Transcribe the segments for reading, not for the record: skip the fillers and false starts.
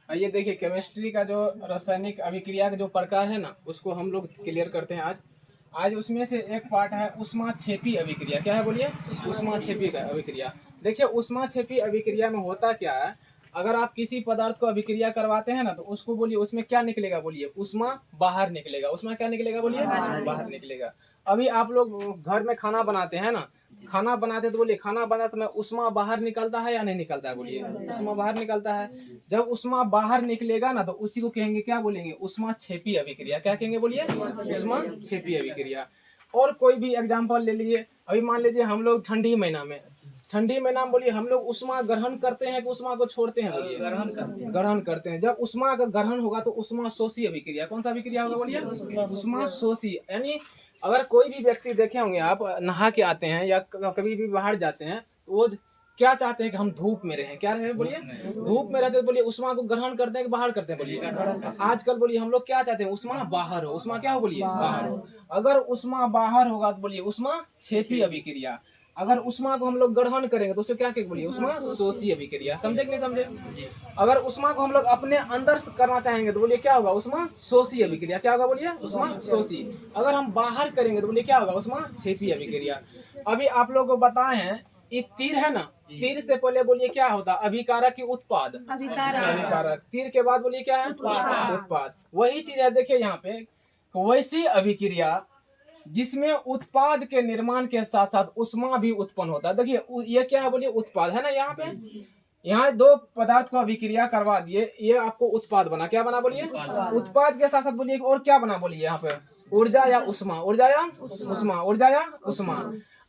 ये देखिए केमिस्ट्री का जो रासायनिक अभिक्रिया का जो प्रकार है ना, उसको हम लोग क्लियर करते हैं आज। आज उसमें से एक पार्ट है ऊष्माक्षेपी अभिक्रिया। क्या है बोलिए? ऊष्माक्षेपी का अभिक्रिया। देखिए ऊष्माक्षेपी अभिक्रिया में होता क्या है, अगर आप किसी पदार्थ को अभिक्रिया करवाते हैं ना, तो उसको बोलिए उसमें क्या निकलेगा? बोलिए ऊष्मा बाहर निकलेगा। ऊष्मा क्या निकलेगा? बोलिए बाहर निकलेगा। अभी आप लोग घर में खाना बनाते हैं ना, खाना बनाते तो बोलिए खाना बनाते समय उष्मा बाहर निकलता है या नहीं निकलता है? बोलिए उष्मा बाहर निकलता है। जब उष्मा बाहर निकलेगा ना, तो उसी को कहेंगे, क्या बोलेंगे? ऊष्माक्षेपी अभिक्रिया। क्या कहेंगे? बोलिए ऊष्माक्षेपी अभिक्रिया। और कोई भी एग्जांपल ले लीजिए। अभी मान लीजिए हम लोग ठंडी महीना में, ठंडी महीना में बोलिए हम लोग उष्मा ग्रहण करते हैं कि उष्मा को छोड़ते हैं? बोलिए ग्रहण करते हैं। जब उष्मा का ग्रहण होगा तो उष्मा शोषी अभिक्रिया। कौन सा अभिक्रिया होगा? बोलिए उष्मा शोषी। यानी अगर कोई भी व्यक्ति देखे होंगे आप, नहा के आते हैं या कभी भी बाहर जाते हैं, तो वो क्या चाहते हैं कि हम धूप में रहें। क्या रहे? बोलिए धूप में रहते हैं। बोलिए उष्मा को ग्रहण करते हैं कि बाहर करते हैं? बोलिए आजकल बोलिए हम लोग क्या चाहते हैं? उष्मा बाहर हो। उष्मा क्या हो? बोलिए बाहर हो। अगर उष्मा बाहर होगा तो बोलिए उष्मा क्षेपी अभिक्रिया। अगर उष्मा को हम लोग ग्रहण करेंगे तो उसे क्या कहेंगे? बोलिए उष्मा शोषी अभिक्रिया। समझे कि नहीं समझे? अगर उष्मा को हम लोग अपने अंदर करना चाहेंगे तो बोलिए क्या होगा? उष्मा शोषी अभिक्रिया। क्या होगा? बोलिए उष्मा शोषी। अगर हम बाहर करेंगे तो बोलिए क्या होगा? उष्मा क्षेपी अभिक्रिया। अभी आप लोग को बताए हैं, ये तीर है ना, तीर से पहले बोलिए क्या होता? अभिकारक की उत्पाद। अभिकारक। तीर के बाद बोलिए क्या है? उत्पाद। वही चीज है। देखिए यहाँ पे वैसी अभिक्रिया जिसमें उत्पाद के निर्माण के साथ साथ उष्मा भी उत्पन्न होता है। देखिए ये क्या है? बोलिए उत्पाद है ना। यहाँ पे यहाँ दो पदार्थ को अभिक्रिया करवा दिए, ये आपको उत्पाद बना। क्या बना? बोलिए उत्पाद के साथ साथ बोलिए और क्या बना? बोलिए यहाँ पे ऊर्जा या उष्मा। ऊर्जा या उष्मा। ऊर्जा या उष्मा।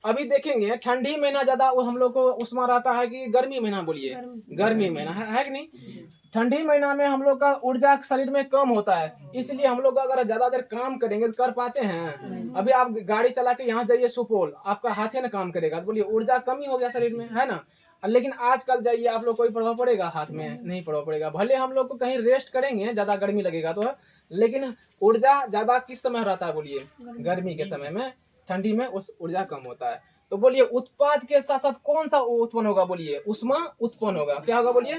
अभी देखेंगे ठंडी महीना ज्यादा हम लोग को उष्मा रहता है कि गर्मी महीना? बोलिए गर्मी महीना है कि नहीं? ठंडी महीना में हम लोग का ऊर्जा शरीर में कम होता है, इसलिए हम लोग अगर ज्यादा देर काम करेंगे तो कर पाते हैं? अभी आप गाड़ी चला के यहाँ जाइए सुपौल, आपका हाथ है ना काम करेगा, तो बोलिए ऊर्जा कमी हो गया शरीर में, है ना? लेकिन आजकल जाइए आप लोग, कोई प्रभाव पड़ेगा? हाथ में नहीं प्रभाव पड़ेगा। भले हम लोग को कहीं रेस्ट करेंगे, ज्यादा गर्मी लगेगा तो, लेकिन ऊर्जा ज्यादा किस समय रहता है? बोलिए गर्मी के समय में। ठंडी में उस ऊर्जा कम होता है। तो बोलिए उत्पाद के साथ साथ कौन सा उत्पन्न होगा? बोलिए उष्मा उत्पन्न होगा। क्या होगा? बोलिए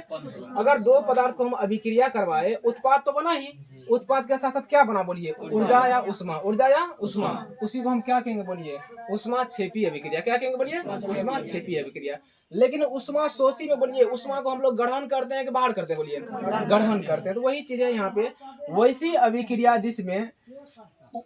अगर दो पदार्थ को हम अभिक्रिया करवाए, उत्पाद तो बना ही, उत्पाद के साथ साथ क्या बना? बोलिए ऊर्जा या उष्मा। ऊर्जा या उष्मा। उसी को हम क्या कहेंगे? बोलिए उष्मा क्षेपी अभिक्रिया। क्या कहेंगे? बोलिए उष्मा क्षेपी अभिक्रिया। लेकिन उष्मा शोषी में बोलिए उष्मा को हम लोग ग्रहण करते हैं कि बाहर करते हैं? बोलिए ग्रहण करते हैं। तो वही चीज है यहाँ पे, वैसी अभिक्रिया जिसमें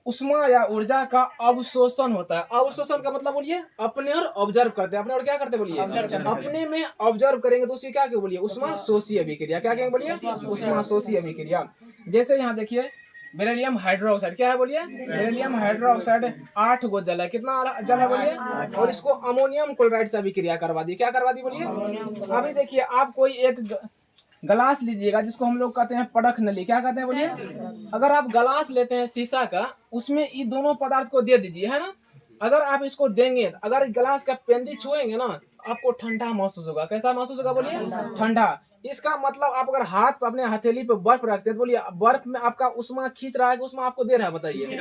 उष्मा या ऊर्जा का अवशोषण होता है। अवशोषण का मतलब बोलिए अपने और ऑब्जर्व करते हैं। अपने और क्या करते हैं? बोलिए अपने में ऑब्जर्व करेंगे तो उसी क्या कहेंगे? बोलिए उष्मा शोषी अभिक्रिया। क्या कहेंगे? बोलिए उष्मा शोषी अभिक्रिया। जैसे यहाँ देखिए बेरिलियम हाइड्रोक्साइड। क्या है? बोलिए बेरिलियम हाइड्रोक्साइड 8 गो जल है। कितना जल है? बोलिए। और इसको अमोनियम क्लोराइड से अभिक्रिया करवा दी। क्या करवा दी? बोलिए। अभी देखिए आप कोई एक गलास लीजिएगा जिसको हम लोग कहते हैं पड़क नली। क्या कहते हैं? बोलिए अगर आप गलास लेते हैं शीशा का, उसमें ये दोनों पदार्थ को दे दीजिए, है ना? अगर आप इसको देंगे, अगर गलास का पेंदी छुएंगे ना, आपको ठंडा महसूस होगा। कैसा महसूस होगा? बोलिए ठंडा। इसका मतलब आप अगर हाथ पे अपने हथेली पे बर्फ रखते हैं, बोलिए बर्फ में आपका उष्मा खींच रहा है कि उष्मा आपको दे रहा है? बताइए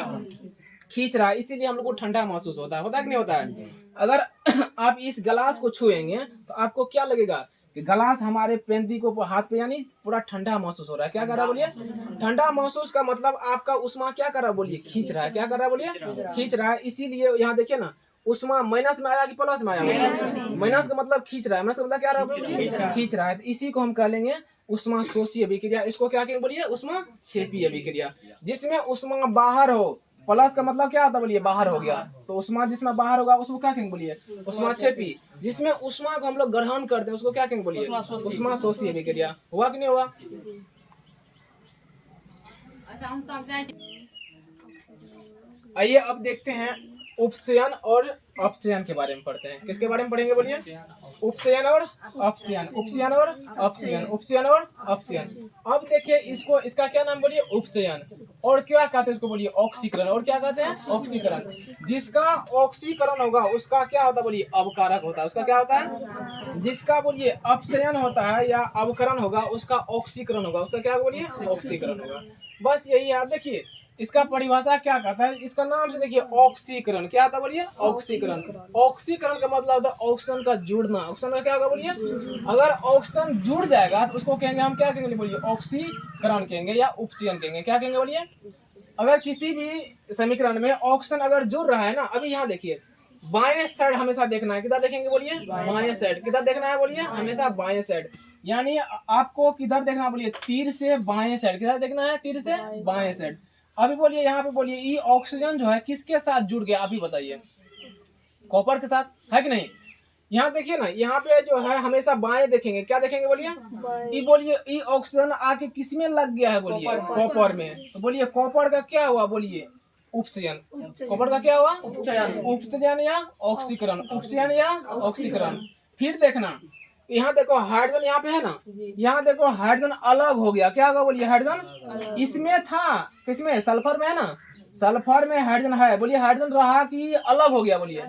खींच रहा है, इसीलिए हम लोग को ठंडा महसूस होता है कि नहीं होता है? अगर आप इस गलास को छुएंगे तो आपको क्या लगेगा कि गलास हमारे पेंदी को हाथ पे, यानी पूरा ठंडा महसूस हो रहा है। क्या कर रहा है? बोलिए ठंडा महसूस का मतलब आपका उष्मा क्या कर रहा है? बोलिए खींच रहा है। क्या कर रहा है? बोलिए खींच रहा है। इसीलिए यहाँ देखिए ना, उष्मा माइनस में आया कि प्लस में आया? माइनस का मतलब खींच रहा है, माइनस का मतलब क्या रहा है? बोलिए खींच रहा है। तो इसी को हम कह लेंगे उष्मा शोषी अभिक्रिया। इसको क्या कहेंगे? बोलिए उष्मा क्षेपी अभिक्रिया। जिसमें उष्मा बाहर हो, प्लस का मतलब क्या होता है? बोलिए बाहर हो गया। तो उष्मा जिसमें बाहर होगा उसको क्या कहेंगे? बोलिए उष्मा क्षेपी। जिसमें उष्मा को हम लोग ग्रहण करते हैं उसको क्या कहेंगे? बोलिए उष्मा शोषी अभिक्रिया। हुआ कि नहीं हुआ? आइए अब देखते हैं उपचयन और अपचयन के बारे में पढ़ते हैं। किसके बारे में पढ़ेंगे? बोलिए उपचयन और अपचयन। उपचयन और अपचयन। उपचयन और अपचयन। अब देखिए इसको, इसका क्या नाम? बोलिए उपचयन। और क्या कहते हैं इसको? बोलिए ऑक्सीकरण। और क्या कहते हैं? ऑक्सीकरण। जिसका ऑक्सीकरण होगा उसका क्या होता है? बोलिए अवकारक होता है। उसका क्या होता है? जिसका बोलिए अपचयन होता है या अवकरण होगा उसका ऑक्सीकरण होगा। उसका क्या? बोलिए ऑक्सीकरण होगा। बस यही है। आप देखिए इसका परिभाषा क्या कहता है, इसका नाम से देखिए ऑक्सीकरण। क्या आता बोलिए? ऑक्सीकरण। ऑक्सीकरण का मतलब होता है ऑक्सीजन का जुड़ना। ऑक्सीजन का क्या होगा बोलिए? अगर ऑक्सीजन जुड़ जाएगा तो उसको कहेंगे हम, क्या कहेंगे बोलिए? ऑक्सीकरण कहेंगे या उपचयन कहेंगे। क्या कहेंगे बोलिए? अगर किसी भी समीकरण में ऑक्सीजन अगर जुड़ रहा है ना, अभी यहाँ देखिए बाएं साइड हमेशा देखना है। किधर देखेंगे बोलिए? बाएं साइड। किधर देखना है बोलिए? हमेशा बाएं साइड। यानी आपको किधर देखना है बोलिए? तीर से बाएं साइड। किधर देखना है? तीर से बाएं साइड। अभी बोलिए यहाँ पे बोलिए ये ऑक्सीजन जो है किसके साथ जुड़ गया? अभी बताइए। कॉपर के साथ, है कि नहीं? यहाँ देखिए ना, यहाँ पे जो है हमेशा बाएं देखेंगे। क्या देखेंगे बोलिए? ये बोलिए ये ऑक्सीजन आके किस में लग गया है बोलिए? कॉपर में। तो बोलिए कॉपर का क्या हुआ बोलिए? उपचयन। कॉपर का क्या हुआ? उपचयन या ऑक्सीकरण। उपचयन या ऑक्सीकरण। फिर देखना यहाँ देखो हाइड्रोजन यहाँ पे है ना, यहाँ देखो हाइड्रोजन अलग हो गया। क्या होगा बोलिए? हाइड्रोजन इसमें था, किसमें? सल्फर में है ना। सल्फर में हाइड्रोजन है, बोलिए हाइड्रोजन रहा कि अलग हो गया बोलिए?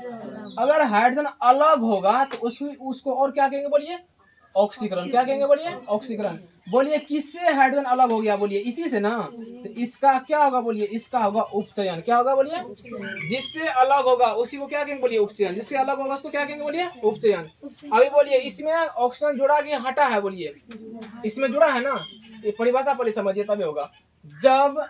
अगर हाइड्रोजन अलग होगा तो उसको और क्या कहेंगे बोलिए? ऑक्सीकरण। क्या कहेंगे बोलिए? ऑक्सीकरण। बोलिए किससे हाइड्रोजन अलग हो गया बोलिए? इसी से ना। तो इसका क्या होगा बोलिए? इसका होगा उपचयन। क्या होगा बोलिए? जिससे अलग होगा उसी को क्या कहेंगे बोलिए? उपचयन। जिससे अलग होगा उसको क्या कहेंगे बोलिए? उपचयन। अभी बोलिए इसमें ऑक्सीजन जुड़ा कि हटा है बोलिए? इसमें जुड़ा है ना। ये परिभाषा पहले समझिए तभी होगा। जब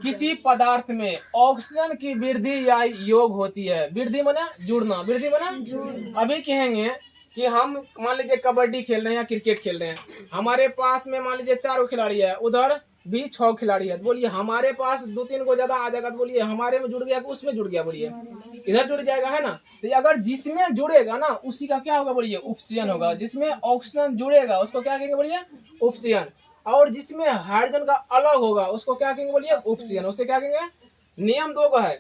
किसी पदार्थ में ऑक्सीजन की वृद्धि या योग होती है, वृद्धि माना जुड़ना, वृद्धि माना। अभी कहेंगे कि हम मान लीजिए कबड्डी खेल रहे हैं या क्रिकेट खेल रहे हैं, हमारे पास में मान लीजिए 4 खिलाड़ी है, उधर भी 6 खिलाड़ी है। तो बोलिए हमारे पास 2-3 को ज्यादा आ जाएगा तो बोलिए हमारे में जुड़ गया कि उसमें जुड़ गया बोलिए? इधर जुड़ जाएगा, है ना। तो अगर जिसमें जुड़ेगा ना उसी का क्या होगा बोलिए? उपचयन होगा। जिसमें ऑक्सीजन जुड़ेगा उसको क्या कहेंगे बोलिए? उपचयन। और जिसमें हाइड्रोजन का अलग होगा उसको क्या कहेंगे बोलिए? उपचयन। उसे क्या कहेंगे? नियम 2 का है,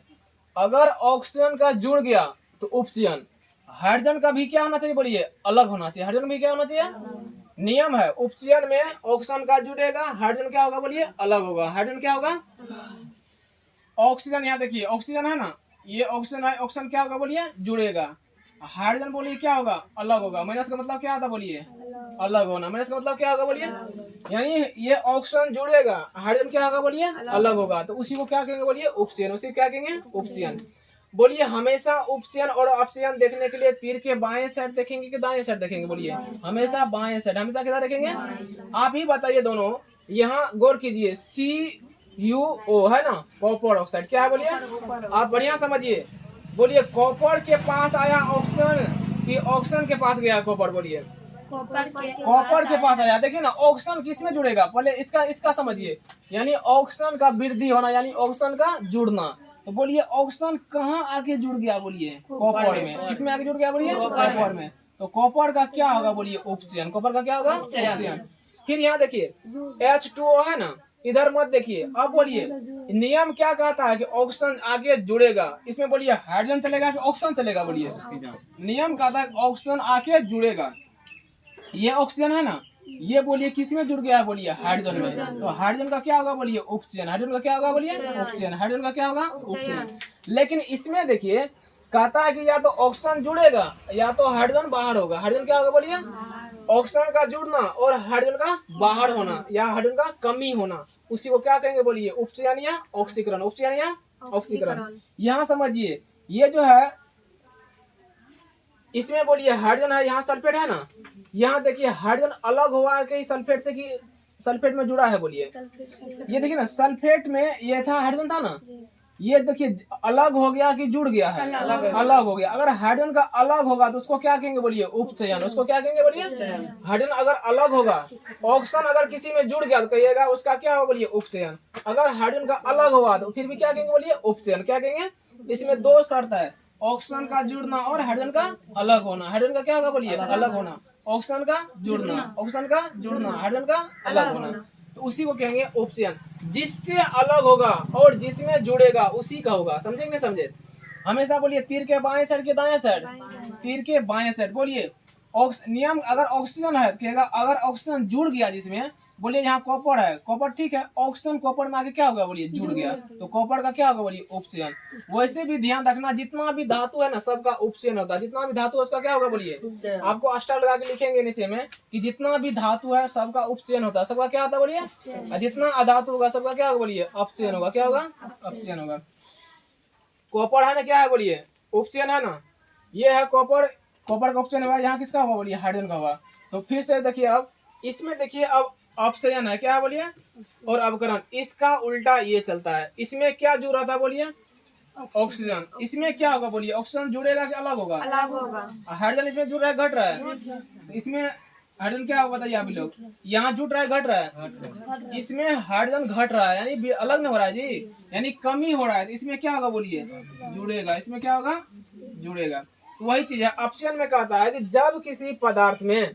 अगर ऑक्सीजन का जुड़ गया तो उपचयन। हाइड्रोजन का भी क्या होना चाहिए बोलिए? अलग होना चाहिए। हाइड्रोजन भी क्या होना चाहिए? नियम है उपचयन में ऑक्सीजन का जुड़ेगा, हाइड्रोजन क्या होगा बोलिए? अलग होगा। हाइड्रोजन क्या होगा? ऑक्सीजन यहाँ देखिए ऑक्सीजन है ना, ये ऑक्सीजन है, ऑक्सीजन क्या होगा बोलिए? जुड़ेगा। हाइड्रोजन बोलिए क्या होगा? अलग होगा। माइनस का मतलब क्या आता बोलिए? अलग होना। माइनस का मतलब क्या होगा बोलिए? यानी ये ऑक्सीजन जुड़ेगा, हाइड्रोजन क्या होगा बोलिए? अलग होगा। तो उसी को क्या कहेंगे बोलिए? उपचयन। उसी क्या कहेंगे? उपचयन। बोलिए हमेशा उपचयन और अपचयन देखने के लिए तीर के बाएं साइड देखेंगे कि दाएं साइड देखेंगे बोलिए? हमेशा बाएं साइड। हमेशा किधर देखेंगे? आप ही बताइए दोनों। यहाँ गौर कीजिए, CuO है ना, कॉपर ऑक्साइड। क्या है बोलिए? आप बढ़िया समझिए। बोलिए कॉपर के पास आया ऑक्सीजन कि ऑक्सीजन के पास गया कॉपर? बोलिए कॉपर के पास आया। देखिए ना ऑक्सीजन किस में जुड़ेगा पहले इसका समझिए। यानी ऑक्सीजन का वृद्धि होना, यानी ऑक्सीजन का जुड़ना। तो बोलिए ऑक्सीजन कहाँ आके जुड़ गया बोलिए? कॉपर में। किसमें आके जुड़ गया बोलिए? कॉपर में। तो कॉपर का क्या होगा बोलिए? उपचयन। कॉपर का क्या होगा? उपचयन। फिर यहाँ देखिए H2O है ना, इधर मत देखिए। अब बोलिए नियम क्या कहता है कि ऑक्सीजन आगे जुड़ेगा। इसमें बोलिए हाइड्रोजन चलेगा कि ऑक्सीजन चलेगा? बोलिए नियम कहता है ऑक्सीजन आके जुड़ेगा। ये ऑक्सीजन है ना, ये बोलिए किस में जुड़ गया है बोलिए? हाइड्रोजन में। तो हाइड्रोजन का क्या होगा बोलिए? उपचयन। हाइड्रोजन का क्या होगा बोलिए? उपचयन। हाइड्रोजन का क्या होगा? उपचयन। लेकिन इसमें देखिए कहता है कि या तो ऑक्सीजन जुड़ेगा या तो हाइड्रोजन बाहर होगा। हाइड्रोजन क्या होगा बोलिए? ऑक्सीजन का जुड़ना और हाइड्रोजन का बाहर होना या हाइड्रोजन का कमी होना, उसी को क्या कहेंगे बोलिए? उपचयन या ऑक्सीकरण। उपचयन या ऑक्सीकरण। यहाँ समझिए ये जो है इसमें बोलिए हाइड्रोजन है, यहाँ सल्फेट है ना। यहाँ देखिए हाइड्रोजन अलग हुआ है कि सल्फेट से, कि सल्फेट में जुड़ा है बोलिए? ये देखिए ना सल्फेट में ये था, हाइड्रोजन था ना, ये देखिए अलग हो गया कि जुड़ गया है? अलग हो गया। अगर हाइड्रोजन का अलग होगा तो उसको क्या कहेंगे बोलिए? उपचयन। उसको क्या कहेंगे बोलिए? हाइड्रोजन अगर अलग होगा, ऑक्सीजन अगर किसी में जुड़ गया तो कहिएगा उसका क्या होगा बोलिए? उपचयन। अगर हाइड्रोजन का अलग होगा तो फिर भी क्या कहेंगे बोलिए? उपचयन। क्या कहेंगे? इसमें 2 शर्त है, ऑक्सीजन का जुड़ना और हाइड्रोजन का अलग होना। हाइड्रोजन का क्या होगा बोलिए? अलग होना। ऑक्सीजन का जुड़ना, ऑक्सीजन का जुड़ना, हाइड्रोजन का अलग होना। तो उसी को कहेंगे उपचयन। जिससे अलग होगा और जिसमें जुड़ेगा उसी का होगा। समझे कि नहीं समझे? हमेशा बोलिए तीर के बाएं साइड के दाएं साइड? तीर के बाएं साइड। बोलिए नियम अगर ऑक्सीजन है कहेगा अगर ऑक्सीजन जुड़ गया जिसमें बोलिए यहाँ कॉपर है, कॉपर ठीक है, ऑक्सीजन कॉपर में आके क्या होगा बोलिए, जुड़ गया, तो कॉपर का क्या होगा बोलिए, उपचयन। वैसे भी ध्यान रखना जितना भी धातु है ना सबका उपचयन होता है, जितना भी धातु है उसका क्या होगा बोलिए, आपको अस्टर लगा के लिखेंगे नीचे में कि जितना भी धातु है सबका उपचयन होता है, सबका क्या होता है बोलिए, जितना अधातु होगा सबका क्या होगा बोलिए, अपचयन होगा, क्या होगा, अपचयन होगा। कॉपर है ना, क्या है बोलिए, उपचयन है ना, ये है कॉपर, कॉपर का उपचयन हुआ, यहाँ किसका हुआ बोलिए, हाइड्रोजन का हुआ। तो फिर से देखिए अब इसमें देखिए अब अपचयन है, क्या है बोलिए, और अवकरण, इसका उल्टा ये चलता है। इसमें क्या जुड़ रहा था बोलिए, ऑक्सीजन, इसमें क्या होगा बोलिए, ऑक्सीजन जुड़ेगा कि अलग होगा, अलग होगा। हाइड्रोजन इसमें जुड़ रहा है, घट रहा है, इसमें हाइड्रोजन क्या होगा बताइए आप लोग, यहाँ जुड़ रहा है, घट रहा है, इसमें हाइड्रोजन घट रहा है यानी अलग नहीं हो रहा है जी, यानी कमी हो रहा है, तो इसमें क्या होगा बोलिए, जुड़ेगा, इसमें क्या होगा, जुड़ेगा। वही चीज है, अपचयन में कहता है कि जब किसी पदार्थ में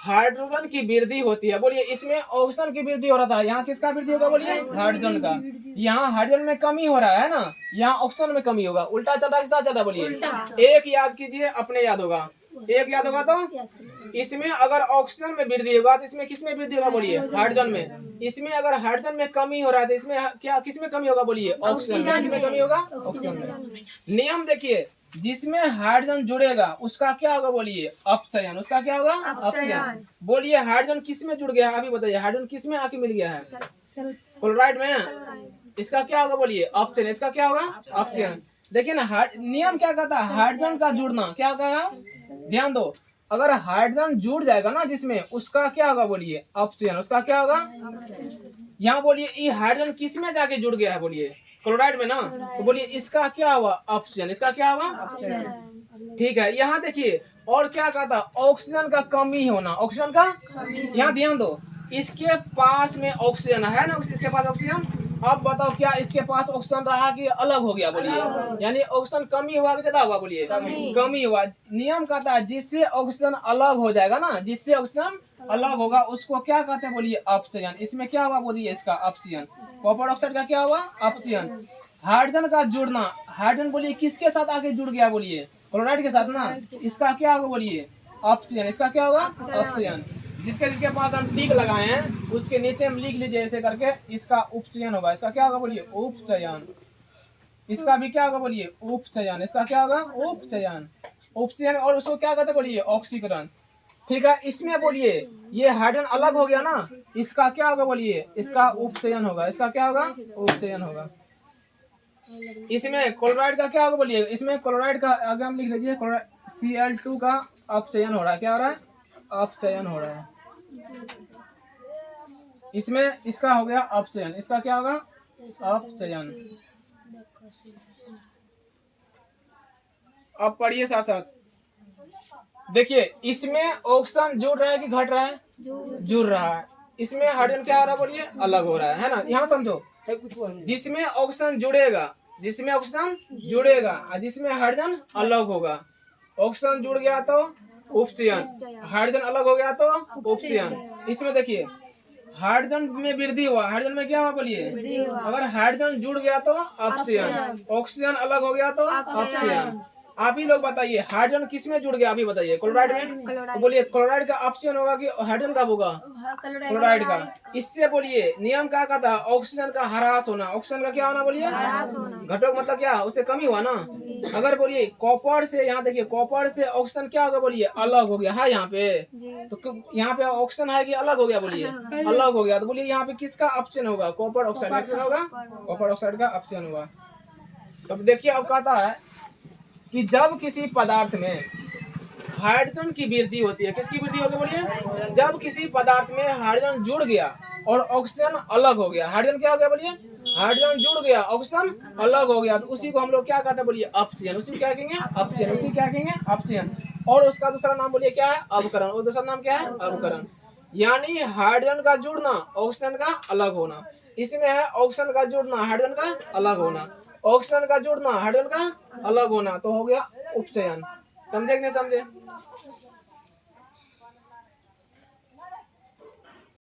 हाइड्रोजन की वृद्धि होती है, बोलिए इसमें ऑक्सीजन की वृद्धि हो रहा था, यहाँ किसका वृद्धि होगा बोलिए, हाइड्रोजन का, यहाँ हाइड्रोजन में कमी हो रहा है ना, यहाँ ऑक्सीजन में कमी होगा, उल्टा चल रहा है, सीधा चल रहा है बोलिए, एक याद कीजिए अपने याद होगा, एक याद होगा, तो इसमें अगर ऑक्सीजन में वृद्धि होगा तो इसमें किसमें वृद्धि होगा बोलिए, हाइड्रोजन में, इसमें अगर हाइड्रोजन में कमी हो रहा है तो इसमें क्या किसमें कमी होगा बोलिए, ऑक्सीजन में, किसमें कमी होगा, ऑक्सीजन में। नियम देखिए, जिसमें हाइड्रोजन जुड़ेगा उसका क्या होगा बोलिए, अपचयन, उसका क्या होगा, अपचयन। बोलिए हाइड्रोजन किसमें जुड़ गया है, अभी बताइए, हाइड्रोजन किसमें आके मिल गया है, क्लोराइड में, इसका क्या होगा बोलिए, अपचयन, इसका क्या होगा, अपचयन। देखिए ना, नियम क्या कहता है, हाइड्रोजन का जुड़ना क्या होगा, ध्यान दो, अगर हाइड्रोजन जुड़ जाएगा ना जिसमें, उसका क्या होगा बोलिए, अपचयन, उसका क्या होगा, यहाँ बोलिए ये हाइड्रोजन किसमें जाके जुड़ गया है बोलिए, क्लोराइड में ना, तो बोलिए इसका क्या हुआ, अपचयन, इसका क्या हुआ, अपचयन। ठीक है, यहाँ देखिए और क्या कहता, ऑक्सीजन का कमी होना, ऑक्सीजन का, यहाँ ध्यान दो, इसके पास में ऑक्सीजन है ना, इसके पास ऑक्सीजन, अब बताओ क्या इसके पास ऑक्सीजन रहा कि अलग हो गया बोलिए, यानी ऑक्सीजन कमी हुआ कि ज्यादा हुआ बोलिए, कमी हुआ। नियम कहता है जिससे ऑक्सीजन अलग हो जाएगा ना, जिससे ऑक्सीजन अलग होगा उसको क्या कहते हैं बोलिए, अपचयन। इसमें क्या हुआ बोलिए, इसका अपचयन। कॉपर ऑक्साइड का क्या हुआ, अपचयन। हाइड्रोजन का जुड़ना, हाइड्रोजन बोलिए किसके साथ आके जुड़ गया बोलिए, क्लोराइड के साथ ना, इसका क्या होगा बोलिए, अपचयन, इसका क्या होगा, अपचयन। जिसके पास हम टिक लगाए हैं उसके नीचे हम लिख लीजिए ऐसे करके, इसका उपचयन होगा, इसका क्या होगा बोलिए, उपचयन। इसका भी क्या होगा बोलिए, उपचयन, इसका क्या होगा, उपचयन, उपचयन। और उसको क्या कहते बोलिए, ऑक्सीकरण। ठीक है, इसमें बोलिए ये हाइड्रोजन अलग हो गया ना, इसका क्या होगा बोलिए, इसका उपचयन होगा, इसका क्या होगा, उपचयन होगा। इसमें क्लोराइड का क्या होगा बोलिए, इसमें क्लोराइड का आगे हम लिख लीजिए, Cl2 का अपचयन हो रहा है, क्या हो रहा है, अपचयन हो रहा है। इसमें इसका हो गया अपचयन, इसका क्या होगा, अपचयन। अब पढ़िए साथ साथ, देखिए इसमें ऑक्सीजन जुड़ रहा है कि घट रहा है, जुड़ रहा है। इसमें हाइड्रोजन क्या हो रहा है बोलिए, अलग हो रहा है ना, यहाँ समझो, जिसमें ऑक्सीजन जुड़ेगा, जिसमें ऑक्सीजन जुड़ेगा और जिसमें हाइड्रोजन अलग होगा, ऑक्सीजन जुड़ गया तो उपचयन, हाइड्रोजन अलग हो गया तो उपचयन। इसमें देखिए हाइड्रोजन में वृद्धि हुआ, हाइड्रोजन में क्या हुआ बोलिए, अगर हाइड्रोजन जुड़ गया तो अपचयन, ऑक्सीजन अलग हो गया तो अपचयन। आप ही लोग बताइए हाइड्रोजन किस में जुड़ गया, अभी बताइए, क्लोराइड में, तो बोलिए क्लोराइड का अपचयन होगा कि हाइड्रोजन का होगा, क्लोराइड का। इससे बोलिए नियम क्या कहता है, ऑक्सीजन का ह्रास होना, ऑक्सीजन का क्या होना बोलिए, घटक, मतलब क्या, उससे कमी हुआ ना। अगर बोलिए कॉपर से, यहाँ देखिए कॉपर से ऑक्सीजन क्या होगा बोलिए, अलग हो गया है, यहाँ पे तो यहाँ पे ऑक्सीजन है कि अलग हो गया बोलिए, अलग हो गया, तो बोलिए यहाँ पे किसका अपचयन होगा, कॉपर ऑक्साइड का होगा, कॉपर ऑक्साइड का अपचयन होगा। तो देखिए अब कहता है कि जब किसी पदार्थ में हाइड्रोजन की वृद्धि होती है, किसकी वृद्धि होगी बोलिए, जब किसी पदार्थ में हाइड्रोजन जुड़ गया और ऑक्सीजन अलग हो गया, हाइड्रोजन क्या हो गया बोलिए, हाइड्रोजन जुड़ गया, ऑक्सीजन अलग हो गया, तो उसी को हम लोग क्या कहते हैं बोलिए, अपचयन, उसी क्या कहेंगे, अपचयन, उसी क्या कहेंगे, अपचयन। और उसका दूसरा नाम बोलिए क्या है, अवकरण, और दूसरा नाम क्या है, अवकरण। यानी हाइड्रोजन का जुड़ना, ऑक्सीजन का अलग होना। इसमें है ऑक्सीजन का जुड़ना, हाइड्रोजन का अलग होना, ऑक्सीजन का जुड़ना, हाइड्रोजन का अलग होना, तो हो गया उपचयन। समझे कि नहीं समझे।